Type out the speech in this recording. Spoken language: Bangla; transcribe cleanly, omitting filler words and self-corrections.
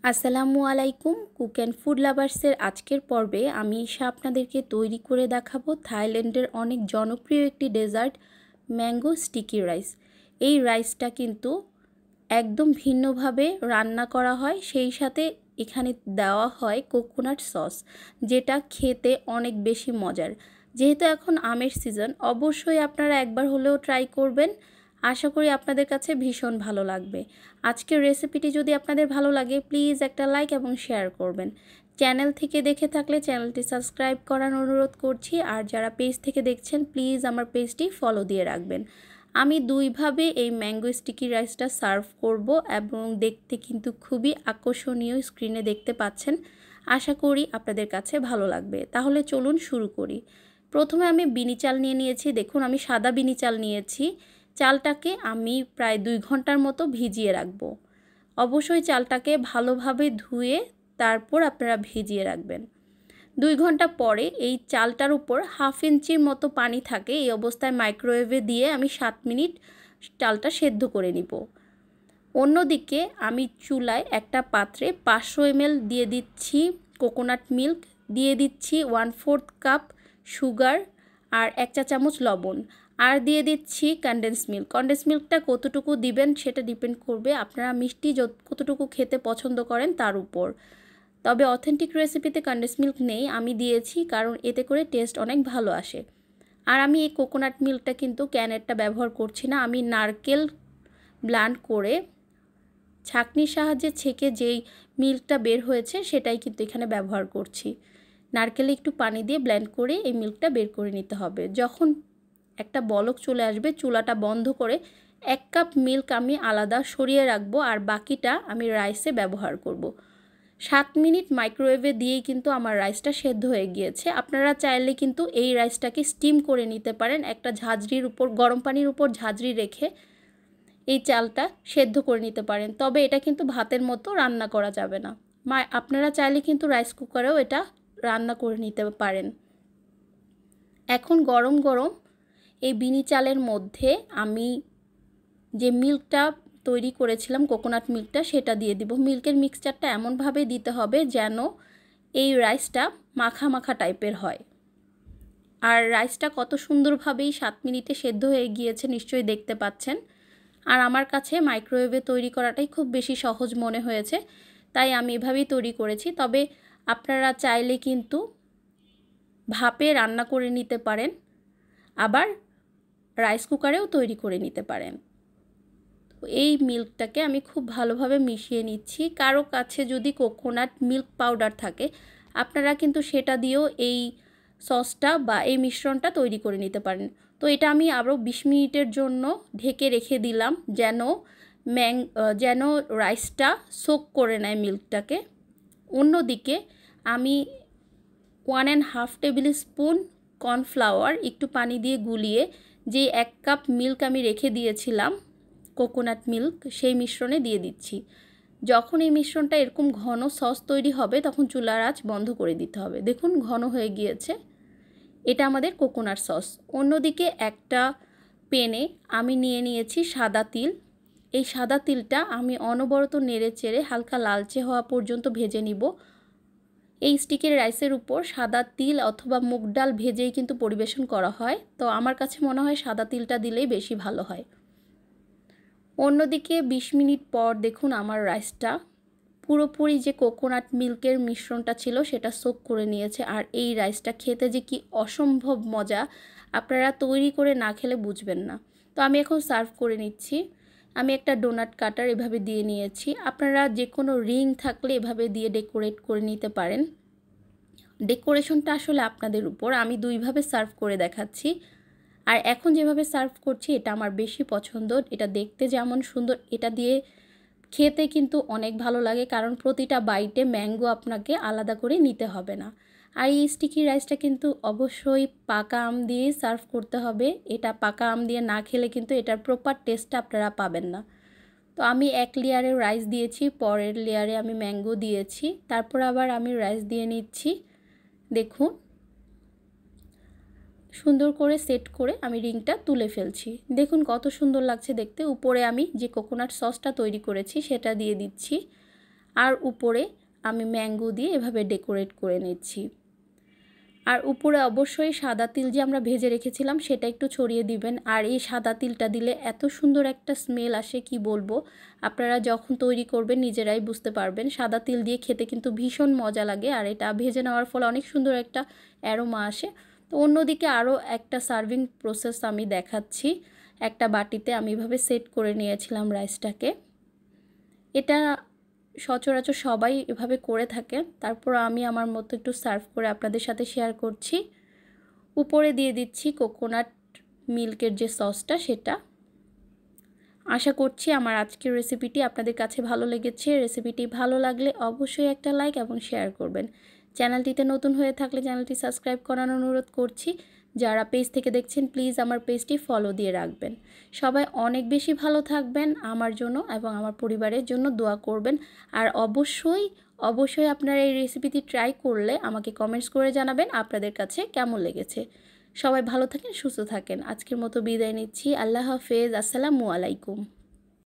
আসসালামু আলাইকুম। কুক অ্যান্ড ফুড লাভার্সের আজকের পর্বে আমি আপনাদেরকে তৈরি করে দেখাবো থাইল্যান্ডের অনেক জনপ্রিয় একটি ডেজার্ট ম্যাঙ্গো স্টিকি রাইস। এই রাইসটা কিন্তু একদম ভিন্নভাবে রান্না করা হয়, সেই সাথে এখানে দেওয়া হয় কোকোনাট সস, যেটা খেতে অনেক বেশি মজার। যেহেতু এখন আমের সিজন, অবশ্যই আপনারা একবার হলেও ট্রাই করবেন। আশা করি আপনাদের কাছে ভীষণ ভালো লাগবে। আজকের রেসিপিটি যদি আপনাদের ভালো লাগে, প্লিজ একটা লাইক এবং শেয়ার করবেন। চ্যানেল থেকে দেখে থাকলে চ্যানেলটি সাবস্ক্রাইব করার অনুরোধ করছি, আর যারা পেজ থেকে দেখছেন প্লিজ আমার পেজটি ফলো দিয়ে রাখবেন। আমি দুইভাবে এই ম্যাঙ্গো স্টিকি রাইসটা সার্ভ করব এবং দেখতে কিন্তু খুবই আকর্ষণীয়, স্ক্রিনে দেখতে পাচ্ছেন। আশা করি আপনাদের কাছে ভালো লাগবে। তাহলে চলুন শুরু করি। প্রথমে আমি বিনি চাল নিয়ে নিয়েছি। দেখুন, আমি সাদা বিনি চাল নিয়েছি। চালটাকে আমি প্রায় 2 ঘন্টার মতো ভিজিয়ে রাখবো। অবশ্যই চালটাকে ভালোভাবে ধুয়ে তারপর আপনারা ভিজিয়ে রাখবেন। 2 ঘন্টা পরে এই চালটার উপর 1/2 ইঞ্চির মতো পানি থাকে। এই অবস্থায় মাইক্রোওয়েভে দিয়ে আমি 7 মিনিট চালটা সেদ্ধ করে নিব। অন্যদিকে আমি চুলায় একটা পাত্রে 500 ml দিয়ে দিচ্ছি কোকোনাট মিল্ক, দিয়ে দিচ্ছি 1/4 কাপ সুগার আর 1 চা চামচ লবণ, আর দিয়ে দিচ্ছি কনডেন্স মিল্ক। কনডেন্স মিল্কটা কতটুকু দিবেন সেটা ডিপেন্ড করবে আপনারা মিষ্টি কতটুকু খেতে পছন্দ করেন তার উপর। তবে অথেন্টিক রেসিপিতে কনডেন্স মিল্ক নেই, আমি দিয়েছি কারণ এতে করে টেস্ট অনেক ভালো আসে। আর আমি এই কোকোনাট মিল্কটা কিন্তু ক্যানেরটা ব্যবহার করছি না, আমি নারকেল ব্লেন্ড করে ছাঁকনির সাহায্যে ছেঁকে যেই মিল্কটা বের হয়েছে সেটাই কিন্তু এখানে ব্যবহার করছি। নারকেলে একটু পানি দিয়ে ব্লেন্ড করে এই মিল্কটা বের করে নিতে হবে। যখন একটা বলক চলে আসবে, চুলাটা বন্ধ করে 1 কাপ মিল্ক আমি আলাদা সরিয়ে রাখবো, আর বাকিটা আমি রাইসে ব্যবহার করব। 7 মিনিট মাইক্রোওয়েভে দিয়েই কিন্তু আমার রাইসটা সেদ্ধ হয়ে গিয়েছে। আপনারা চাইলে কিন্তু এই রাইসটাকে স্টিম করে নিতে পারেন, একটা ঝাঁঝরির উপর, গরম পানির উপর ঝাঁঝরি রেখে এই চালটা সেদ্ধ করে নিতে পারেন। তবে এটা কিন্তু ভাতের মতো রান্না করা যাবে না। আপনারা চাইলে কিন্তু রাইস কুকারেও এটা রান্না করে নিতে পারেন। এখন গরম গরম এই বিনি চালের মধ্যে আমি যে মিল্কটা তৈরি করেছিলাম, কোকোনাট মিল্কটা, সেটা দিয়ে দিব। মিল্কের মিক্সচারটা এমনভাবে দিতে হবে যেন এই রাইসটা মাখা মাখা টাইপের হয়। আর রাইসটা কত সুন্দরভাবেই 7 মিনিটে সেদ্ধ হয়ে গিয়েছে নিশ্চয়ই দেখতে পাচ্ছেন। আর আমার কাছে মাইক্রোওয়েভে তৈরি করাটাই খুব বেশি সহজ মনে হয়েছে, তাই আমি এভাবেই তৈরি করেছি। তবে আপনারা চাইলে কিন্তু ভাপে রান্না করে নিতে পারেন, আবার রাইস কুকারেও তৈরি করে নিতে পারেন। এই মিল্কটাকে আমি খুব ভালোভাবে মিশিয়ে নিচ্ছি। কারো কাছে যদি কোকোনাট মিল্ক পাউডার থাকে আপনারা কিন্তু সেটা দিয়েও এই সসটা বা এই মিশ্রণটা তৈরি করে নিতে পারেন। তো এটা আমি আরও 20 মিনিটের জন্য ঢেকে রেখে দিলাম যেন রাইসটা সোক করে নেয় মিল্কটাকে। অন্যদিকে আমি 1.5 টেবিল স্পুন কর্নফ্লাওয়ার একটু পানি দিয়ে গুলিয়ে যে 1 কাপ মিল্ক আমি রেখে দিয়েছিলাম কোকোনাট মিল্ক, সেই মিশ্রণে দিয়ে দিচ্ছি। যখন এই মিশ্রণটা এরকম ঘন সস তৈরি হবে তখন চুলার আঁচ বন্ধ করে দিতে হবে। দেখুন ঘন হয়ে গিয়েছে, এটা আমাদের কোকোনাট সস। অন্যদিকে একটা প্যানে আমি নিয়ে নিয়েছি সাদা তিল। এই সাদা তিলটা আমি অনবরত নেড়ে চেড়ে হালকা লালচে হওয়া পর্যন্ত ভেজে নিব। এই স্টিকের রাইসের উপর সাদা তিল অথবা মুগ ডাল ভেজেই কিন্তু পরিবেশন করা হয়, তো আমার কাছে মনে হয় সাদা তিলটা দিলেই বেশি ভালো হয়। অন্যদিকে 20 মিনিট পর দেখুন আমার রাইসটা পুরোপুরি যে কোকোনাট মিল্কের মিশ্রণটা ছিল সেটা সোক করে নিয়েছে। আর এই রাইসটা খেতে যে কি অসম্ভব মজা, আপনারা তৈরি করে না খেলে বুঝবেন না। তো আমি এখন সার্ভ করে নিচ্ছি। আমি একটা ডোনাট কাটার এভাবে দিয়ে নিয়েছি। আপনারা যে কোনো রিং থাকলে এভাবে দিয়ে ডেকোরেট করে নিতে পারেন। ডেকোরেশনটা আসলে আপনাদের উপর, আমি দুইভাবে সার্ভ করে দেখাচ্ছি। আর এখন যেভাবে সার্ভ করছি এটা আমার বেশি পছন্দ। এটা দেখতে যেমন সুন্দর, এটা দিয়ে খেতে কিন্তু অনেক ভালো লাগে, কারণ প্রতিটা বাইটে ম্যাঙ্গো আপনাকে আলাদা করে নিতে হবে না। আর এই স্টিকি রাইসটা কিন্তু অবশ্যই পাকা আম দিয়ে সার্ভ করতে হবে। এটা পাকা আম দিয়ে না খেলে কিন্তু এটার প্রপার টেস্টটা আপনারা পাবেন না। তো আমি 1 লেয়ারে রাইস দিয়েছি, পরের লেয়ারে আমি ম্যাঙ্গো দিয়েছি, তারপর আবার আমি রাইস দিয়ে নিচ্ছি। দেখুন সুন্দর করে সেট করে আমি রিংটা তুলে ফেলছি। দেখুন কত সুন্দর লাগছে দেখতে। উপরে আমি যে কোকোনাট সসটা তৈরি করেছি সেটা দিয়ে দিচ্ছি। আর উপরে আমি ম্যাঙ্গো দিয়ে এভাবে ডেকোরেট করে নিচ্ছি। আর উপরে অবশ্যই সাদা তিল যে আমরা ভেজে রেখেছিলাম সেটা একটু ছড়িয়ে দিবেন। আর এই সাদা তিলটা দিলে এত সুন্দর একটা স্মেল আসে কি বলবো, আপনারা যখন তৈরি করবেন নিজেরাই বুঝতে পারবেন। সাদা তিল দিয়ে খেতে কিন্তু ভীষণ মজা লাগে, আর এটা ভেজে নেওয়ার ফলে অনেক সুন্দর একটা অ্যারোমা আসে। তো অন্যদিকে আরও একটা সার্ভিং প্রসেস আমি দেখাচ্ছি। একটা বাটিতে আমি এভাবে সেট করে নিয়েছিলাম রাইসটাকে। এটা সচরাচর সবাই এভাবে করে থাকে। তারপর আমি আমার মতো একটু সার্ভ করে আপনাদের সাথে শেয়ার করছি। উপরে দিয়ে দিচ্ছি কোকোনাট মিল্কের যে সসটা সেটা। আশা করছি আমার আজকের রেসিপিটি আপনাদের কাছে ভালো লেগেছে। রেসিপিটি ভালো লাগলে অবশ্যই একটা লাইক এবং শেয়ার করবেন। চ্যানেলটিতে নতুন হয়ে থাকলে চ্যানেলটি সাবস্ক্রাইব করার অনুরোধ করছি। যারা পেজ থেকে দেখছেন প্লিজ আমার পেজটি ফলো দিয়ে রাখবেন। সবাই অনেক বেশি ভালো থাকবেন, আমার জন্য এবং আমার পরিবারের জন্য দোয়া করবেন। আর অবশ্যই আপনারা এই রেসিপিটি ট্রাই করলে আমাকে কমেন্টস করে জানাবেন আপনাদের কাছে কেমন লেগেছে। সবাই ভালো থাকেন, সুস্থ থাকেন। আজকের মতো বিদায় নিচ্ছি। আল্লাহ হাফেজ। আসসালামু আলাইকুম।